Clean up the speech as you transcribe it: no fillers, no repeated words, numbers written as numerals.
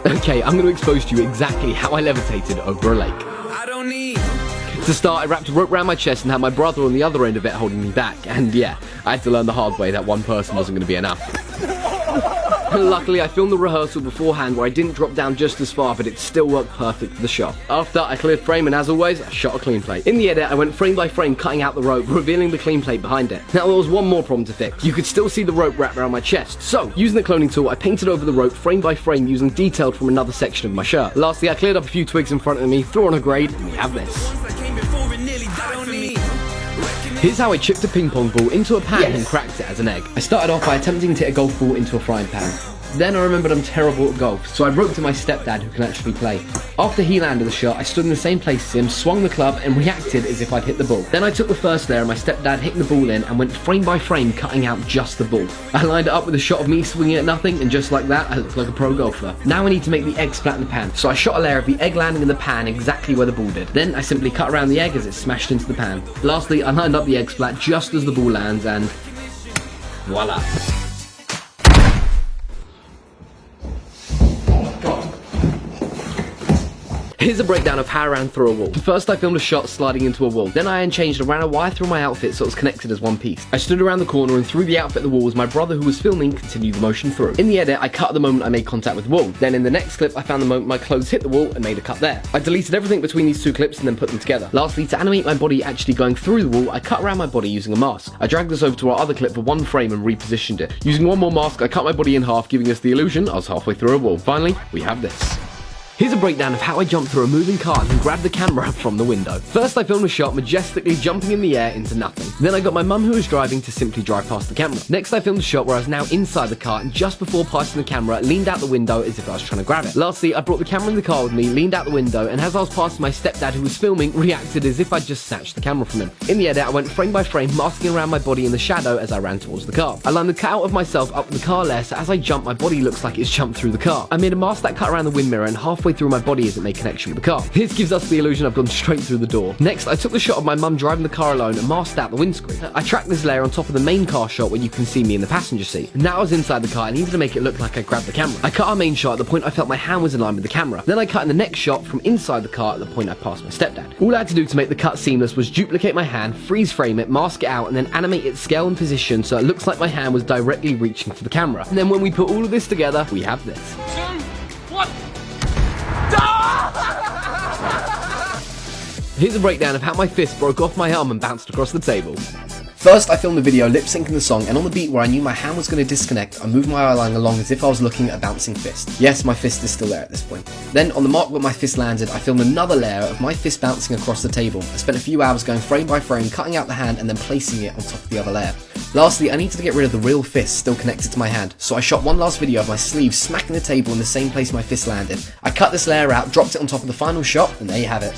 Okay, I'm going to expose to you exactly how I levitated over a lake. To start, I wrapped a rope around my chest and had my brother on the other end of it holding me back. And yeah, I had to learn the hard way that one person wasn't going to be enough. Luckily, I filmed the rehearsal beforehand where I didn't drop down just as far, but it still worked perfect for the shot. After, I cleared frame and as always, I shot a clean plate. In the edit, I went frame by frame cutting out the rope, revealing the clean plate behind it. Now, there was one more problem to fix. You could still see the rope wrapped around my chest. So, using the cloning tool, I painted over the rope frame by frame using detailed from another section of my shirt. Lastly, I cleared up a few twigs in front of me, threw on a grade, and we have this. Here's how I chipped a ping pong ball into a pan and cracked it as an egg. I started off by attempting to hit a golf ball into a frying pan. Then I remembered I'm terrible at golf, so I roped to my stepdad who can actually play. After he landed the shot, I stood in the same place as him, swung the club, and reacted as if I'd hit the ball. Then I took the first layer of my stepdad hitting the ball in and went frame by frame cutting out just the ball. I lined it up with a shot of me swinging at nothing, and just like that, I looked like a pro golfer. Now I need to make the egg splat in the pan, so I shot a layer of the egg landing in the pan exactly where the ball did. Then I simply cut around the egg as it smashed into the pan. Lastly, I lined up the egg splat just as the ball lands, and voila. Here's a breakdown of how I ran through a wall. First I filmed a shot sliding into a wall. Then I unchanged and ran a wire through my outfit so it was connected as one piece. I stood around the corner and threw the outfit at the wall as my brother who was filming continued the motion through. In the edit, I cut the moment I made contact with the wall. Then in the next clip, I found the moment my clothes hit the wall and made a cut there. I deleted everything between these two clips and then put them together. Lastly, to animate my body actually going through the wall, I cut around my body using a mask. I dragged this over to our other clip for one frame and repositioned it. Using one more mask, I cut my body in half, giving us the illusion I was halfway through a wall. Finally, we have this. Here's a breakdown of how I jumped through a moving car and grabbed the camera from the window. First I filmed a shot majestically jumping in the air into nothing. Then I got my mum who was driving to simply drive past the camera. Next I filmed a shot where I was now inside the car and just before passing the camera leaned out the window as if I was trying to grab it. Lastly, I brought the camera in the car with me, leaned out the window, and as I was passing my stepdad who was filming, reacted as if I'd just snatched the camera from him. In the edit I went frame by frame masking around my body in the shadow as I ran towards the car. I lined the cutout of myself up with the car layer so as I jump my body looks like it's jumped through the car. I made a mask that cut around the wind mirror and halfway through my body as it made connection with the car. This gives us the illusion I've gone straight through the door. Next, I took the shot of my mum driving the car alone and masked out the windscreen. I tracked this layer on top of the main car shot where you can see me in the passenger seat. Now I was inside the car, I needed to make it look like I grabbed the camera. I cut our main shot at the point I felt my hand was in line with the camera. Then I cut in the next shot from inside the car at the point I passed my stepdad. All I had to do to make the cut seamless was duplicate my hand, freeze frame it, mask it out, and then animate its scale and position so it looks like my hand was directly reaching for the camera. And then when we put all of this together, we have this. 2, 1. Here's a breakdown of how my fist broke off my arm and bounced across the table. First, I filmed the video lip-syncing the song, and on the beat where I knew my hand was going to disconnect, I moved my eye line along as if I was looking at a bouncing fist. Yes, my fist is still there at this point. Then, on the mark where my fist landed, I filmed another layer of my fist bouncing across the table. I spent a few hours going frame by frame, cutting out the hand and then placing it on top of the other layer. Lastly, I needed to get rid of the real fist still connected to my hand, so I shot one last video of my sleeve smacking the table in the same place my fist landed. I cut this layer out, dropped it on top of the final shot, and there you have it.